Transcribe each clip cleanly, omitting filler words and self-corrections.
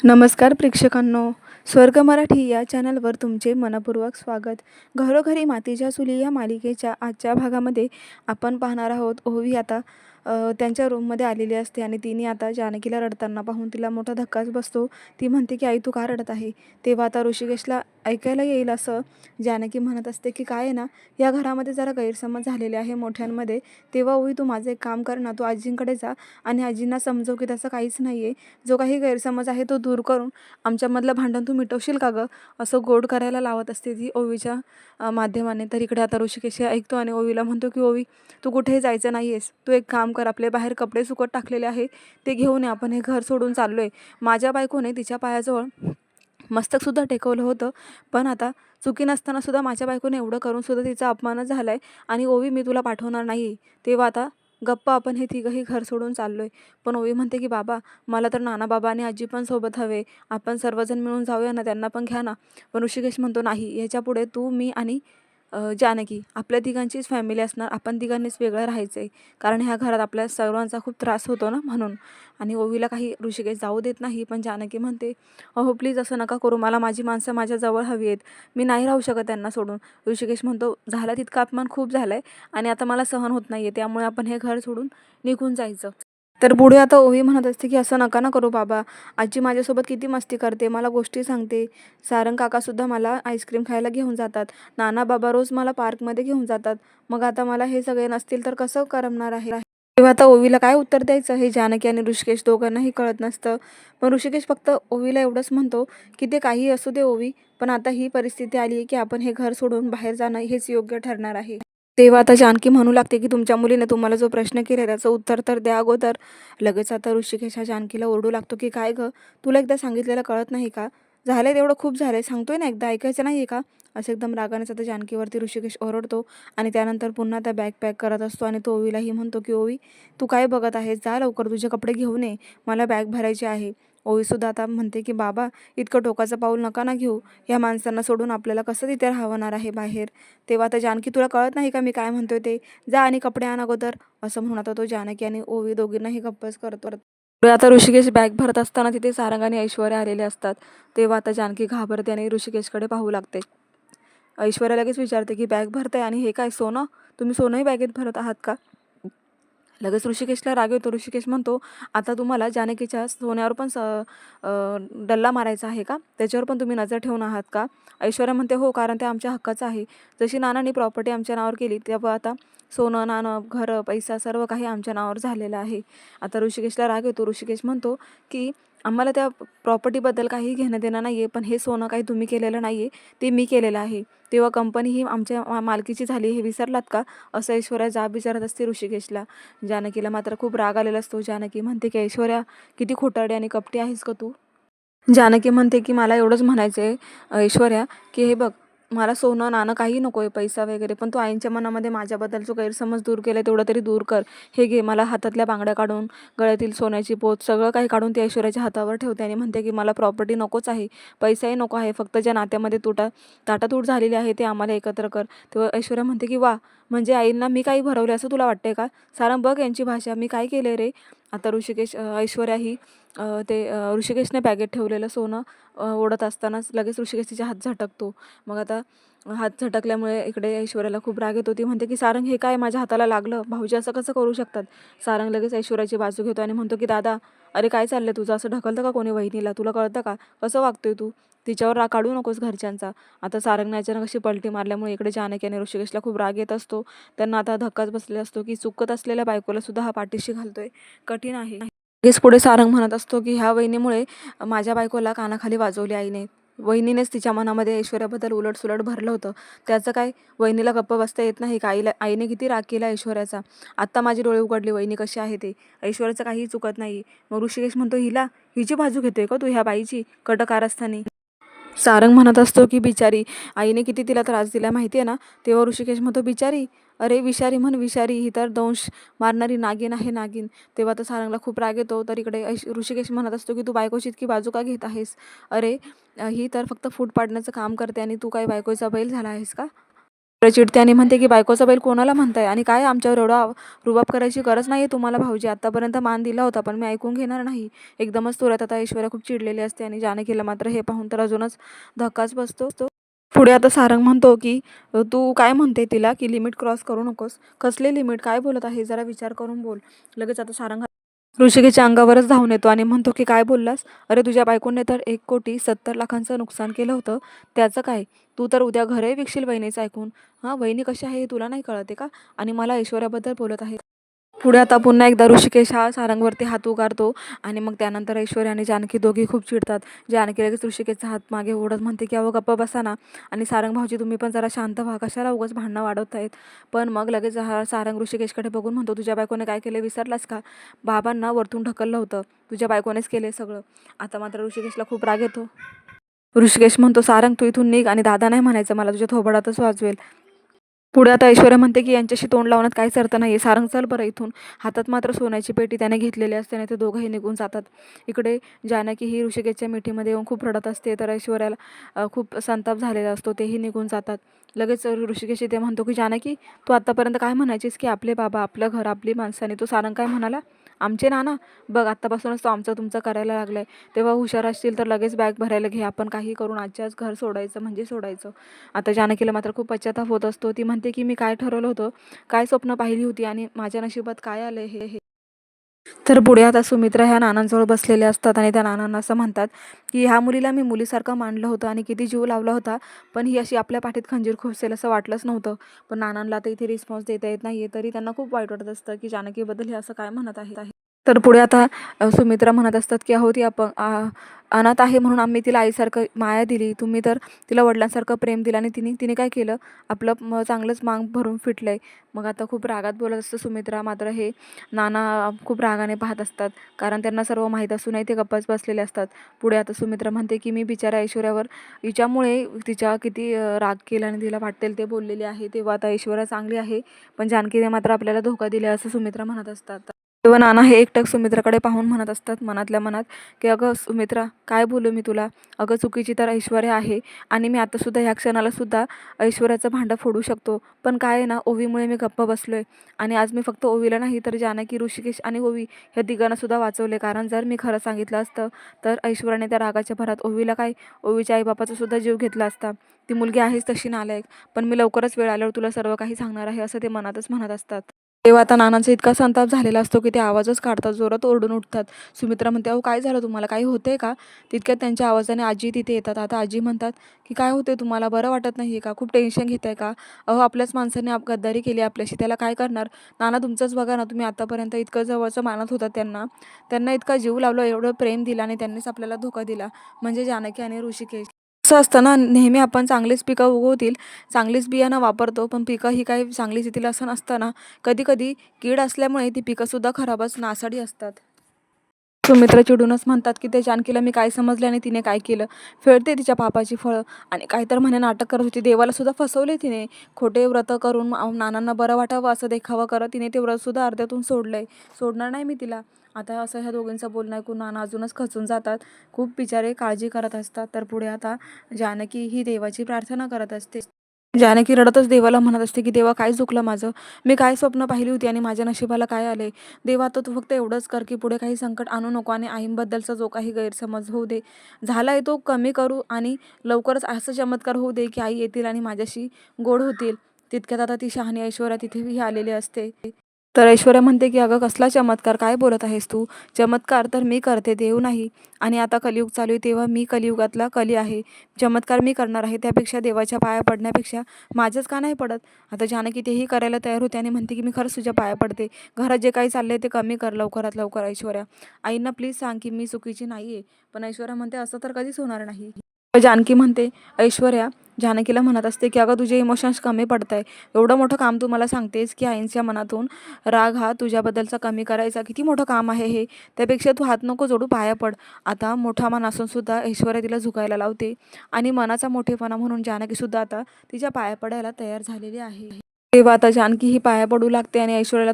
नमस्कार प्रेक्षकांनो, स्वर्ग मराठी या चॅनलवर तुमचे मनपूर्वक स्वागत. घरोघरी मातीच्या चुली या मालिकेच्या आजच्या भागामध्ये आपण पाहणार आहोत. ओवी आता त्यांच्या रूममध्ये आलेली असते आणि तिने आता जानकीला रडताना पाहून तिला मोठा धक्काच बसतो. ती म्हणते की आई तू का रडत आहे? तेव्हा आता ऋषिकेशला ऐकायला येईल असं जानकी म्हणत असते की काय आहे ना, या घरामध्ये जरा गैरसमज झालेले आहे मोठ्यांमध्ये. तेव्हा ओवी तू माझं एक काम कर ना, तू आजींकडे जा आणि आजींना समजव की तसं काहीच नाही आहे. जो काही गैरसमज आहे तो दूर करून आमच्यामधलं भांडण तू मिटवशील का गं? असं गोड करायला लावत असते ती ओवीच्या माध्यमाने. तर इकडे आता ऋषिकेश हे ऐकतो आणि ओवीला म्हणतो की ओवी तू कुठेही जायचं नाही आहेस. तू एक काम कर, आपले बाहेर कपडे सुकत टाकलेले आहे ते घेऊन ये, आपण हे घर सोडून चाललोय. माझ्या बायकोने तिच्या पायाजवळ मस्तकसुद्धा टेकवलं होतं, पण आता चुकी नसताना सुद्धा माझ्या बायकोने एवढं करून सुद्धा तिचा अपमानच झालाय आणि ओवी मी तुला पाठवणार नाही. तेव्हा आता गप्प आपण हे तिघंही घर सोडून चाललोय. पण ओवी म्हणते की बाबा मला तर नाना बाबा आणि आजी पण सोबत हवे, आपण सर्वजण मिळून जाऊया ना, त्यांना पण घ्या ना. पण ऋषिकेश म्हणतो नाही, ह्याच्यापुढे तू मी आणि जानकी आपल्या तिघांचीच फॅमिली असणार, आपण तिघांनीच वेगळं राहायचं आहे. कारण ह्या घरात आपल्या सर्वांचा खूप त्रास होतो ना म्हणून. आणि ओवीला काही ऋषिकेश जाऊ देत नाही, पण जानकी म्हणते अहो प्लीज असं नका करू, मला माझी माणसं माझ्याजवळ हवी आहेत, मी नाही राहू शकत त्यांना सोडून. ऋषिकेश म्हणतो झाला तितका अपमान खूप झालाय आणि आता मला सहन होत नाहीये, त्यामुळे आपण हे घर सोडून निघून जायचं. तर पुढे आता ओवी म्हणत असते की असं नका ना करू बाबा, आजी माझ्यासोबत किती मस्ती करते, मला गोष्टी सांगते. सारंग काकासुद्धा मला आईस्क्रीम खायला घेऊन जातात, नाना बाबा रोज मला पार्कमध्ये घेऊन जातात. मग आता मला हे सगळे नसतील तर कसं करमणार आहे? तेव्हा आता ओवीला काय उत्तर द्यायचं हे जानकी आणि ऋषिकेश दोघांनाही कळत नसतं. पण ऋषिकेश फक्त ओवीला एवढंच म्हणतो की ते काही असू दे ओवी, पण आता ही परिस्थिती आली आहे की आपण हे घर सोडून बाहेर जाणं हेच योग्य ठरणार आहे. तेव्हा आता जानकी म्हणू लागते की तुमच्या मुलीने तुम्हाला जो प्रश्न केला त्याचं उत्तर तर द्या अगोदर. लगेच आता ऋषिकेश हा जानकीला ओरडू लागतो की काय गं, तुला एकदा सांगितलेलं कळत नाही का? झालंय तेवढं खूप झालंय, सांगतोय ना एकदा, ऐकायचं नाही आहे का? असं एकदम रागानेच आता जानकीवरती ऋषिकेश ओरडतो. आणि त्यानंतर पुन्हा त्या बॅग पॅक करत असतो आणि तो ओवीलाही म्हणतो की ओवी तू काय बघत आहेस, जा लवकर तुझे कपडे घेऊन ये, मला बॅग भरायची आहे. ओवीसुद्धा आता म्हणते की बाबा इतकं टोकाचं पाऊल नका ना घेऊ, ह्या माणसांना सोडून आपल्याला कसं तिथे राहणार आहे बाहेर. तेव्हा आता जानकी तुला कळत नाही का मी काय म्हणतोय ते, जा आणि कपडे आण अगोदर. असं म्हणून आता तो जानकी आणि ओवी दोघींनाही गप्पच करतो. पुढे आता ऋषिकेश बॅग भरत असताना तिथे सारंग आणि ऐश्वर्या आलेले असतात. तेव्हा आता जानकी घाबरते आणि ऋषिकेशकडे पाहू लागते. ऐश्वर्या लगेच विचारते की बॅग भरताय आणि हे काय सोनं, तुम्ही सोनंही बॅगेत भरत आहात का? लगेच ऋषिकेशला राग येतो. ऋषिकेश म्हणतो आता तुम्हाला जानकीच्या सोन्यावर पण डल्ला मारायचा आहे का? त्याच्यावर पण तुम्ही नजर ठेवून आहात का? ऐश्वर्या म्हणते हो, कारण ते आमच्या हक्काचं आहे. जशी नानांनी प्रॉपर्टी आमच्या नावावर केली तेव्हा आता सोनं नाणं घरं पैसा सर्व काही आमच्या नावावर झालेलं आहे. आता ऋषिकेशला राग येतो. ऋषिकेश म्हणतो की आम्हाला त्या प्रॉपर्टीबद्दल काही घेणं देणं नाही आहे, पण हे सोनं काही तुम्ही केलेलं नाही आहे, ते मी केलेलं आहे. तेव्हा कंपनी ही आमच्या मालकीची झाली हे विसरलात का? असं ऐश्वर्या जाब विचारत असते ऋषिकेशला. जानकीला मात्र खूप राग आलेला असतो. जानकी म्हणते की ऐश्वर्या किती खोटारडी आणि कपटी आहेस का तू? जानकी म्हणते की मला एवढंच म्हणायचं आहे ऐश्वर्या, की हे बघ मला सोनं नाणं काही नको आहे, पैसा वगैरे, पण तू आईंच्या मनामध्ये माझ्याबद्दल जो गैरसमज दूर केला तेवढं तरी दूर कर. हे घे. मला हातातल्या बांगड्या काढून, गळ्यातील सोन्याची पोत सगळं काही काढून ती ऐश्वर्याच्या हातावर ठेवते आणि म्हणते की मला प्रॉपर्टी नकोच आहे, पैसाही नको आहे, फक्त ज्या नात्यामध्ये ताटातूट झालेली आहे ते आम्हाला एकत्र कर. तेव्हा ऐश्वर्या म्हणते की वा, म्हणजे आईंना मी काही भरवले असं तुला वाटतंय का? सारंग बघ यांची भाषा, मी काय केले रे? आता ऐश्वर्या ही ऋषिकेशने बॅगेत ठेवलेलं सोनं ओढत असतानाच लगेच ऋषिकेश तिच्या हात झटकतो. मग आता हात झटकल्यामुळे इकडे ऐश्वर्याला खूप राग येतो. ती म्हणते की सारंग हे काय माझ्या हाताला लागलं, भाऊजी असं कसं करू शकतात? सारंग लगेच ऐश्वर्याची बाजू घेतो आणि म्हणतो की दादा अरे काय चाललंय तुझं, असं ढकलतं का कोणी वहिनीला, तुला कळतं का कसं वागतोय तू? तिच्यावर राग काढू नकोस घरच्यांचा. आता सारंगने अचानक अशी पलटी मारल्यामुळे इकडे जानकी आणि ऋषिकेशला खूप राग येत असतो. त्यांना आता धक्काच बसलेला असतो की चुकत असलेल्या बायकोला सुद्धा हा पाठीशी घालतोय, कठीण आहे. लगेच पुढे सारंग म्हणत असतो की ह्या वहिनीमुळे माझ्या बायकोला कानाखाली वाजवली आईने, वहिनीनेच तिच्या मनामध्ये ऐश्वर्याबद्दल उलटसुलट भरलं होतं. त्याचं काय, वहिनीला गप्प बसता येत नाही का? आईने किती राग केला ऐश्वर्याचा. आत्ता माझी डोळे उघडली वहिनी कशी आहे ते, ऐश्वर्याचं काहीही चुकत नाही. मग ऋषिकेश म्हणतो हिची बाजू घेतोय का तू ह्या बाईची कारस्थानी? सारंग म्हणत असतो की बिचारी आईने किती तिला त्रास दिला माहिती आहे ना? तेव्हा ऋषिकेश म्हणतो बिचारी, अरे विषारी म्हण विषारी, ही तर दंश मारणारी नागिन आहे नागिन. तेव्हा तर सारंगला खूप राग येतो. तर इकडे ऋषिकेश म्हणत असतो की तू बायकोची इतकी बाजू का घेत आहेस? अरे ही तर फक्त फूट पाडण्याचं काम करते आणि तू काय बायकोचा बैल झाला आहेस का? चिडते आणि म्हणते की बायकोचा बैल कोणाला म्हणताय आणि काय आमच्यावर एवढा रुबाब करायची गरज नाही तुम्हाला भाऊजी. आत्तापर्यंत मान दिला होता पण मी ऐकून घेणार नाही. एकदमच तुरत आता ऐश्वर्या खूप चिडलेली असते आणि जानकीला मात्र हे पाहून तर अजूनच धक्काच बसतो. पुढे आता सारंग म्हणतो की तू काय म्हणते तिला की लिमिट क्रॉस करू नकोस. कसले लिमिट, काय बोलत आहे, जरा विचार करून बोल. लगेच आता सारंग ऋषिकेशच्या अंगावरच धावून येतो आणि म्हणतो की काय बोललास. अरे तुझ्या बायकोने तर 1,70,00,000चं नुकसान केलं होतं. त्याचं काय. तू तर उद्या घरही विकशील वहिनीचं ऐकून. हां, वहिनी कशी आहे हे तुला नाही कळते का. आणि मला ऐश्वर्याबद्दल बोलत आहे. पुढे आता पुन्हा एकदा ऋषिकेश हा सारंगवरती हात उगारतो आणि मग त्यानंतर ऐश्वर्या आणि जानकी दोघी खूप चिडतात. जानकी लगेच ऋषिकेशचा हात मागे ओढत म्हणते की अहो गप्प बसा ना. आणि सारंग भाऊजी तुम्ही पण जरा शांत व्हा, कशाला उगाच भांडणं वाढवत आहेत. पण मग लगेच हा सारंग ऋषिकेशकडे बघून म्हणतो तुझ्या बायकोने काय केलं विसरलास का. बाबांना वरतून ढकललं होतं, तुझ्या बायकोनेच केले सगळं. आता मात्र ऋषिकेशला खूप राग येतो. ऋषिकेश म्हणतो सारंग तू इथून निघ आणि दादा नाही म्हणायचं मला, तुझ्या थोबाडातच वाजवेल. पुढे आता ऐश्वर्या म्हणते की यांच्याशी तोंड लावण्यात काहीच अर्थ नाही. सारंग चल बरं इथून. हातात मात्र सोन्याची पेटी त्याने घेतलेली असते आणि ते दोघंही निघून जातात. इकडे जानकी ही ऋषिकेशच्या मिठीमध्ये येऊन खूप रडत असते तर ऐश्वर्याला खूप संताप झालेला असतो, तेही निघून जातात. लगेच ऋषिकेश इथे म्हणतो की जानकी तू आत्तापर्यंत काय म्हणायचीस की आपले बाबा, आपलं घर, आपली माणसं, आणि तो सारंग काय म्हणाला आमचे नाना. बघ आत्तापासूनच तो आमचं तुमचं करायला लागलाय. तेव्हा हुशार असतील तर लगेच बॅग भरायला घे, आपण काही करून आजच्या आज घर सोडायचं म्हणजे सोडायचं. आता जानकीला मात्र खूप पश्चाताप होत असतो. ती म्हणते की मी काय ठरवलं होतं, काय स्वप्न पाहिली होती आणि माझ्या नशिबात काय आलं हे. तर पुढे आता सुमित्रा ह्या नानांजवळ बसलेल्या असतात आणि त्या नानांना असं म्हणतात की ह्या मुलीला मी मुलीसारखं मानलं होतं आणि किती जीव लावला होता, पण ही अशी आपल्या पाठीत खंजीर खुपसेल असं वाटलंच नव्हतं. पण नानांना आता इथे रिस्पॉन्स देता येत नाहीये तरी त्यांना खूप वाईट वाटत असतं की जानकीबद्दल हे असं काय म्हणत आहे. तर पुढे आता सुमित्रा म्हणत असतात की अहो ती अनाथ आहे म्हणून आम्ही तिला आईसारखं माया दिली, तुम्ही तर तिला वडिलांसारखं प्रेम दिलं आणि तिने तिने काय केलं, आपलं चांगलंच मांग भरून फिटलंय. मग आता खूप रागात बोलत असतं सुमित्रा. मात्र हे नाना खूप रागाने पाहत असतात कारण त्यांना सर्व माहीत असूनही ते गप्पच बसलेले असतात. पुढे आता सुमित्रा म्हणते की मी बिचारा ऐश्वर्यावर हिच्यामुळे तिच्या किती राग केला आणि तिला वाटेल ते बोललेली आहे. तेव्हा आता ऐश्वर्या चांगली आहे पण जानकीने मात्र आपल्याला धोका दिला असं सुमित्रा म्हणत असतात. तेव्हा नाना हे एकटक सुमित्राकडे पाहून म्हणत असतात मनातल्या मनात की अगं सुमित्रा काय बोलू मी तुला. अगं चुकीची तर ऐश्वर्या आहे आणि मी आतासुद्धा ह्या क्षणाला सुद्धा ऐश्वर्याचं भांडं फोडू शकतो. पण काय आहे ना, ओवीमुळे मी गप्प बसलोय आणि आज मी फक्त ओवीला नाही तर जानकी, ऋषिकेश आणि ओवी ह्या तिघांना सुद्धा वाचवले. कारण जर मी खरं सांगितलं असतं तर ऐश्वर्याने त्या रागाच्या भरात ओवीला काय, ओवीच्या आईबापाचा सुद्धा जीव घेतला असता. ती मुलगी आहेच तशी नालायक. पण मी लवकरच वेळ आल्यावर तुला सर्व काही सांगणार आहे असं ते मनातच म्हणत असतात. तेव्हा आता नानांचा इतका संताप झालेला असतो की ते आवाजच काढतात, जोरात ओरडून उठतात. सुमित्रा म्हणते अहो काय झालं तुम्हाला, काही होतंय का. तितक्यात त्यांच्या आवाजाने आजी तिथे येतात. आता आजी म्हणतात की काय होते तुम्हाला, बरं वाटत नाही का, खूप टेन्शन घेत आहे का. अहो आपल्याच माणसाने गद्दारी केली आपल्याशी, त्याला काय करणार. नाना तुमचंच बघा ना, तुम्ही आतापर्यंत इतकं जवळचं मानत होता त्यांना, त्यांना इतका जीव लावला, एवढं प्रेम दिला आणि त्यांनीच आपल्याला धोका दिला. म्हणजे जानकी आणि ऋषिकेश. असं असतं ना, नेहमी आपण चांगलीच पिकं उगवतील, चांगलीच बियाणं वापरतो पण पिकं ही काही चांगलीच येतील असं नसतं ना. कधी कधी कीड असल्यामुळे ती पिकंसुद्धा खराबच, नासाडी असतात. सुमित्रा चिडूनच म्हणतात की ते जानकीला मी काय समजले आणि तिने काय केलं. फेडते तिच्या पापाची फळं. आणि काय तर म्हणे नाटक करत होती, देवाला सुद्धा फसवले तिने. खोटे व्रत करून नानांना बरं वाटावं असं देखावा करत तिने ते व्रतसुद्धा अर्ध्यातून सोडलंय. सोडणार नाही मी तिला. आता असं ह्या दोघींचं बोलणं ऐकून नाना अजूनच खचून जातात. खूप बिचारे काळजी करत असतात. तर पुढे आता जानकी ही देवाची प्रार्थना करत असते. जानकी रडतच देवाला म्हणत असते की देवा काय चुकलं माझं, मी काय स्वप्न पाहिली होती आणि माझ्या नशिबाला काय आले. देवा आता तू फक्त एवढंच कर की पुढे काही संकट आणू नको आणि आईंबद्दलचा जो काही गैरसमज होऊ दे, झालाय तो कमी करू आणि लवकरच असं चमत्कार होऊ दे की आई येतील आणि माझ्याशी गोड होतील. तितक्यात आता ती शहाणी ऐश्वर्या तिथेही आलेली असते. तर ऐश्वर्या म्हणते की अगं कसला चमत्कार, काय बोलत आहेस तू. चमत्कार तर मी करते, देव नाही. आणि आता कलियुग चालू आहे तेव्हा मी कलियुगातला कली आहे. चमत्कार मी करणार आहे, त्यापेक्षा देवाच्या पाया पडण्यापेक्षा माझंच का नाही पडत. आता जानकी तेही करायला तयार होते आणि म्हणते की मी खरंच तुझ्या पाया पडते, घरात जे काही चाललंय ते कमी कर लवकरात लवकर ऐश्वर्या. आईंना प्लीज सांग की मी चुकीची नाहीये. पण ऐश्वर्या म्हणते असं तर कधीच होणार नाही. जानकी म्हणते ऐश्वर्या जानकीला म्हणत असते की अगं तुझे इमोशन्स कमी पडत आहे. एवढं मोठं काम तू मला सांगतेस की आईंच्या मनातून राग हा तुझ्याबद्दलचा कमी करायचा, किती मोठं काम आहे हे. त्यापेक्षा तू हात नको जोडू, पाया पड. आता मोठा मन असून सुद्धा ऐश्वर्या तिला झुकायला लावते आणि मनाचा मोठेपणा म्हणून जानकी सुद्धा आता तिच्या पाया पडायला तयार झालेली आहे. तेव्हा आता जानकी ही पाया पडू लागते आणि ऐश्वर्याला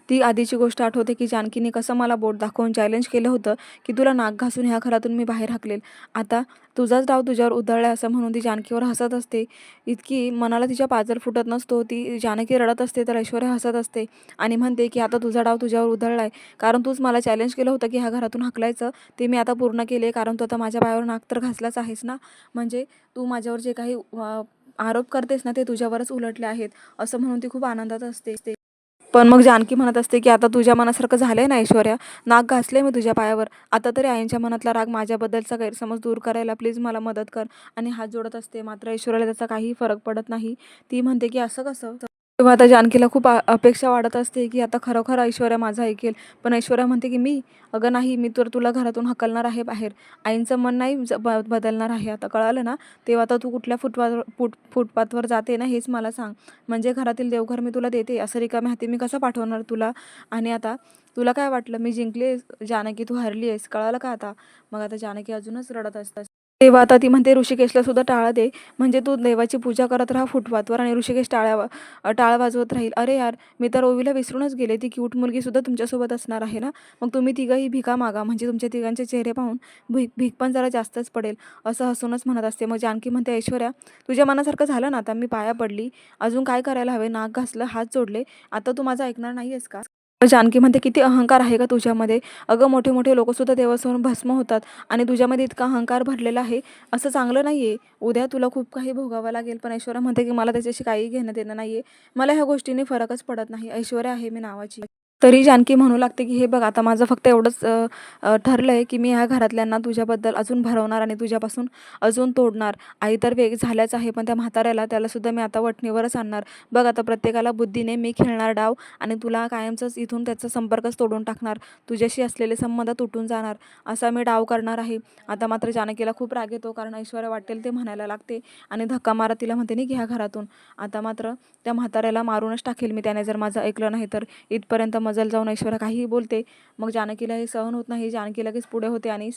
ती आधीची गोष्ट आठवते की जानकीने कसं मला बोट दाखवून चॅलेंज केलं होतं की तुला नाक घासून ह्या घरातून मी बाहेर हाकलेल. आता तुझाच डाव तुझ्यावर उधळला असं म्हणून ती जानकीवर हसत असते. इतकी मनाला तिच्या पाजर फुटत नसतो. ती जानकी रडत असते तर ऐश्वर्या हसत असते आणि म्हणते की आता तुझा डाव तुझ्यावर उधळलाय, कारण तूच मला चॅलेंज केलं होतं की ह्या घरातून हाकलायचं, ते मी आता पूर्ण केले. कारण तू आता माझ्या पायावर नाक तर घासलाच आहेस ना. म्हणजे तू माझ्यावर जे काही आरोप करतेस ना ते तुझ्यावरच उलटले आहेत, असं म्हणून ती खूप आनंदात असते. पण मग जानकी म्हणत असते की आता तुझ्या मनासारखं झालंय ना ऐश्वर्या, नाक घासले मी तुझ्या पायावर. आता तरी आईंच्या मनातला राग, माझ्याबद्दलचा गैरसमज दूर करायला प्लीज मला मदत कर, आणि हात जोडत असते. मात्र ऐश्वर्याला त्याचा काही फरक पडत नाही. ती म्हणते की असं कसं. तेव्हा आता जानकीला खूप अपेक्षा वाढत असते की आता खरोखर ऐश्वर्या माझं ऐकेल. पण ऐश्वर्या म्हणते की अगं नाही, मी तर तुला घरातून हकलणार आहे बाहेर. आईंचं मन नाही बदलणार आहे, आता कळालं ना. तेव्हा आता तू कुठल्या फुटपाथवर जाते ना हेच मला सांग. म्हणजे घरातील देवघर मी तुला देते, असं रिकाम्या हाती मी कसं पाठवणार तुला. आणि आता तुला काय वाटलं मी जिंकले जानकी, तू हरली आहेस, कळालं का आता. मग आता जानकी अजूनच रडत असतात. तेव्हा आता ती म्हणते ऋषिकेशला सुद्धा टाळा दे, म्हणजे तू देवाची पूजा करत राहा फुटपाथवर आणि ऋषिकेश टाळा वाजवत राहील. अरे यार, मी तर ओवीला विसरूनच गेले, ती क्यूट मुलगी सुद्धा तुमच्यासोबत असणार आहे ना. मग तुम्ही तिघंही भिका मागा, म्हणजे तुमच्या तिघांचे चेहरे पाहून भीक पण जरा जास्तच पडेल, असं हसूनच म्हणत असते. मग जानकी म्हणते ऐश्वर्या, तुझ्या मनासारखं झालं ना, आता मी पाया पडली, अजून काय करायला हवे, नाक घासलं, हात जोडले, आता तू माझं ऐकणार नाही आहेस का. जानकी म्हणते किती अहंकार आहे का तुझ्यामध्ये. अगं मोठे मोठे लोक सुद्धा देवासमोर भस्म होतात आणि तुझ्यामध्ये इतका अहंकार भरलेला आहे, असं चांगलं नाहीये. उद्या तुला खूप काही भोगावं लागेल. पण ऐश्वर्या म्हणते की मला त्याच्याशी काही घेणं देणं नाहीये, मला ह्या गोष्टींनी फरकच पडत नाही, ऐश्वर्या आहे मी नावाची. तरी जानकी म्हणू लागते की हे बघ, आता माझं फक्त एवढंच ठरलंय की मी ह्या घरातल्यांना तुझ्याबद्दल अजून भरवणार आणि तुझ्यापासून अजून तोडणार. आई तर वेग झाल्याच आहे, पण त्या म्हाताऱ्याला, त्याला सुद्धा मी आता वठणीवरच आणणार. बघ आता प्रत्येकाला बुद्धीने मी खेळणार डाव, आणि तुला कायमचंच इथून त्याचा संपर्कच तोडून टाकणार, तुझ्याशी असलेले संबंध तुटून जाणार, असा मी डाव करणार आहे. आता मात्र जानकीला खूप राग येतो, कारण ऐश्वर्या वाटेल ते म्हणायला लागते आणि धक्का मारत तिला म्हणते नाही घ्या घरातून. आता मात्र त्या म्हाताऱ्याला मारूनच टाकेल मी, त्याने जर माझं ऐकलं नाही तर, इथपर्यंत मजल जाऊन ऐश्वर्या काहीही बोलते. मग जानकीला हे सहन होत नाही. जानकी लगेच पुढे होते आणि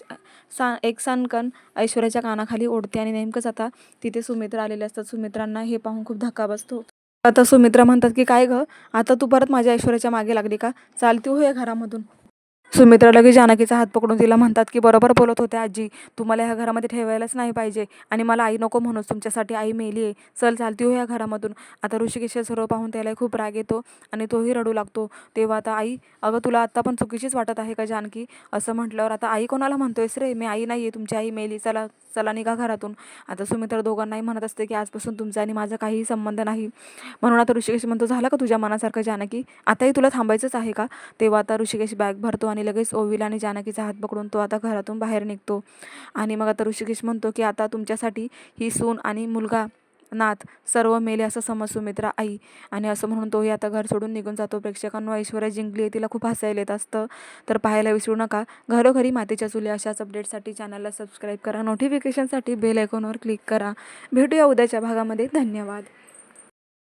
एक सणकण ऐश्वर्याच्या कानाखाली ओढते, आणि नेमकंच आता तिथे सुमित्रा आलेले असतात. सुमित्रांना हे पाहून खूप धक्का बसतो. आता सुमित्रा म्हणतात की काय गं, आता तू परत माझ्या ऐश्वर्याच्या मागे लागली का, चालती हो या घरामधून. सुमित्रा लगेच जानकीचा हात पकडून तिला म्हणतात की बरोबर बोलत होते आजी, तुम्हाला ह्या घरामध्ये ठेवायलाच नाही पाहिजे, आणि मला आई नको म्हणूच, तुमच्यासाठी आई मेली आहे, चल चालती हो या घरामधून. आता ऋषिकेश सर्व पाहून त्याला खूप राग येतो आणि तोही रडू लागतो. तेव्हा आता आई, अगं तुला आता पण चुकीचीच वाटत आहे का जानकी, असं म्हटल्यावर आता आई कोणाला म्हणतोयस रे, मी आई नाही आहे, तुमची आई मेली, चला चला निघा घरातून. आता सुमित्रा दोघांनाही म्हणत असते की आजपासून तुमचा आणि माझा काहीही संबंध नाही. म्हणून आता ऋषिकेश म्हणतो झालं का तुझ्या मनासारखं जानकी, आताही तुला थांबायचंच आहे का. तेव्हा आता ऋषिकेश बॅग भरतो आणि लगेच ओवीला आणि जानकीचा हात पकडून तो आता घरातून बाहेर निघतो. आणि मग आता ऋषिकेश म्हणतो की आता तुमच्यासाठी ही सून आणि मुलगा नात सर्व मेले असं समज सुमित्रा आई, आणि असं म्हणून तोही आता घर सोडून निघून जातो. प्रेक्षकांनो, ऐश्वर्या जिंकली आहे, तिला खूप हसायला येत असतं, तर पाहायला विसरू नका. घरोघरी मातीच्या चुली अशाच अपडेटसाठी चॅनलला सबस्क्राईब करा, नोटिफिकेशनसाठी बेल आयकॉनवर क्लिक करा. भेटूया उद्याच्या भागामध्ये. धन्यवाद.